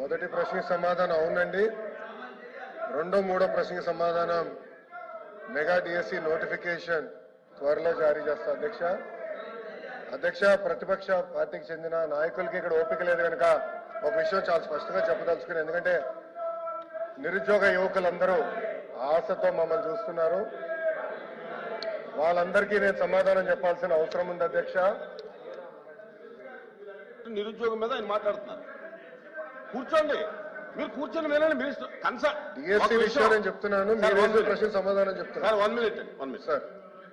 మొదటి ప్రశ్నకి సమాధానం అవునండి. రెండో మూడో ప్రశ్నకి సమాధానం మెగా డిఎస్సి నోటిఫికేషన్ త్వరలో జారీ చేస్తా అధ్యక్ష. అధ్యక్ష, ప్రతిపక్ష పార్టీకి చెందిన నాయకులకి ఇక్కడ ఓపిక లేదు కనుక ఒక విషయం చాలా స్పష్టంగా చెప్పదలుచుకుని, ఎందుకంటే నిరుద్యోగ యువకులందరూ ఆశతో మమ్మల్ని చూస్తున్నారు. వాళ్ళందరికీ నేను సమాధానం చెప్పాల్సిన అవసరం ఉంది అధ్యక్ష. నిరుద్యోగం మీద ఆయన మాట్లాడుతున్నారు. కూర్చోండి, మీరు కూర్చొని వినండి. మినిస్టర్ డిఎస్సి విషయం నేను చెప్తున్నాను, మీరు ప్రశ్న సమాధానం చెప్తున్నారు. 1 మినిట్ సార్.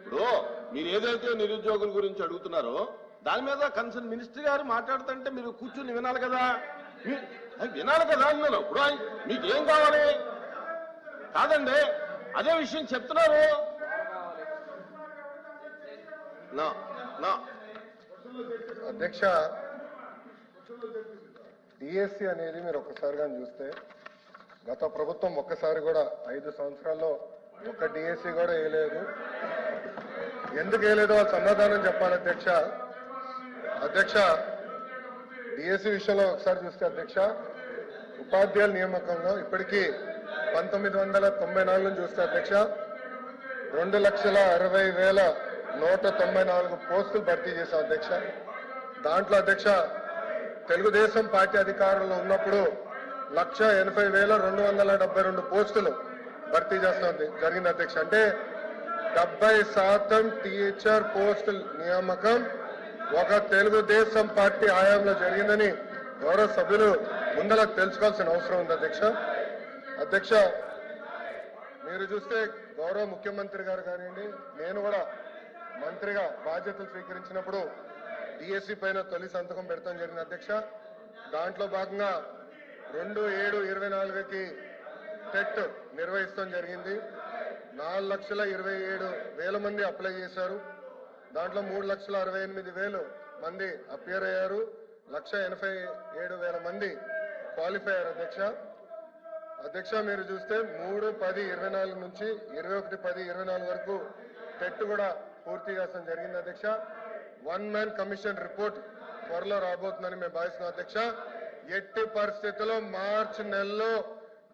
ఇప్పుడు మీరు ఏదైతే నిరుద్యోగుల గురించి అడుగుతున్నారో దాని మీద కన్సర్న్ మినిస్టర్ గారు మాట్లాడుతుంటే మీరు కూర్చొని వినాలి కదా. వినాలి కదా అన్నాను. ఇప్పుడు మీకు ఏం కావాలి? కాదండి, అదే విషయం చెప్తున్నారు. అధ్యక్ష, డిఎస్సి అనేది మీరు ఒక్కసారి కానీ చూస్తే గత ప్రభుత్వం ఒక్కసారి కూడా 5 సంవత్సరాల్లో ఒక్క డిఎస్సి కూడా వేయలేదు. ఎందుకు వేయలేదో వాళ్ళు సమాధానం చెప్పాలి అధ్యక్ష. అధ్యక్ష, డిఎస్సి విషయంలో ఒకసారి చూస్తే అధ్యక్ష, ఉపాధ్యాయుల నియామకంలో ఇప్పటికీ 1994 నుంచి చూస్తే అధ్యక్ష 2,60,194 పోస్టులు భర్తీ చేశాం అధ్యక్ష. దాంట్లో అధ్యక్ష తెలుగుదేశం పార్టీ అధికారంలో ఉన్నప్పుడు 1,80,272 పోస్టులు భర్తీ చేస్తాం జరిగింది అధ్యక్ష. అంటే 70% టీచర్ పోస్టుల నియామకం ఒక తెలుగుదేశం పార్టీ హయాంలో జరిగిందని గౌరవ సభ్యులు ముందర తెలుసుకోవాల్సిన అవసరం ఉంది అధ్యక్ష. అధ్యక్ష, మీరు చూస్తే గౌరవ ముఖ్యమంత్రి గారు కానివ్వండి, నేను కూడా మంత్రిగా బాధ్యతలు స్వీకరించినప్పుడు డిఎస్సి పైన తొలి సంతకం పెడతాం జరిగింది అధ్యక్ష. దాంట్లో భాగంగా 2/7/24కి టెట్ నిర్వహిస్తాం జరిగింది. 4,27,000 మంది అప్లై చేశారు. దాంట్లో 3,68,000 మంది అపియర్ అయ్యారు. 1,87,000 మంది క్వాలిఫై అయ్యారు అధ్యక్ష. అధ్యక్ష, మీరు చూస్తే 3/10/24 నుంచి 21/10/24 వరకు టెట్ కూడా పూర్తి చేస్తాం జరిగింది అధ్యక్ష. 1 మ్యాన్ కమిషన్ రిపోర్ట్ త్వరలో రాబోతుందని మేము భావిస్తున్నాం అధ్యక్ష. ఎట్టి పరిస్థితుల్లో మార్చి నెలలో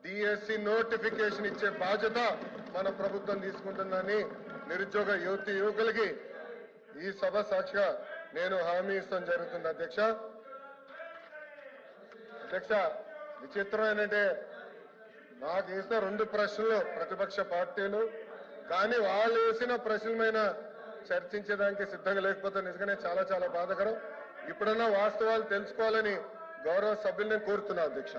డిఎస్సి నోటిఫికేషన్ ఇచ్చే బాధ్యత మన ప్రభుత్వం తీసుకుంటుందని నిరుద్యోగ యువకులకి ఈ సభ సాక్షిగా నేను హామీ ఇస్తాం జరుగుతుంది అధ్యక్ష. అధ్యక్ష, విచిత్రం ఏంటంటే నాకు వేసిన 2 ప్రశ్నలు ప్రతిపక్ష పార్టీలు, కానీ వాళ్ళు వేసిన ప్రశ్నల మీద చర్చించడానికి సిద్ధంగా లేకపోతే నిజంగానే చాలా చాలా బాధాకరం. ఇప్పుడన్నా వాస్తవాలు తెలుసుకోవాలని గౌరవ సభ్యుల్ని కోరుతున్నా అధ్యక్ష.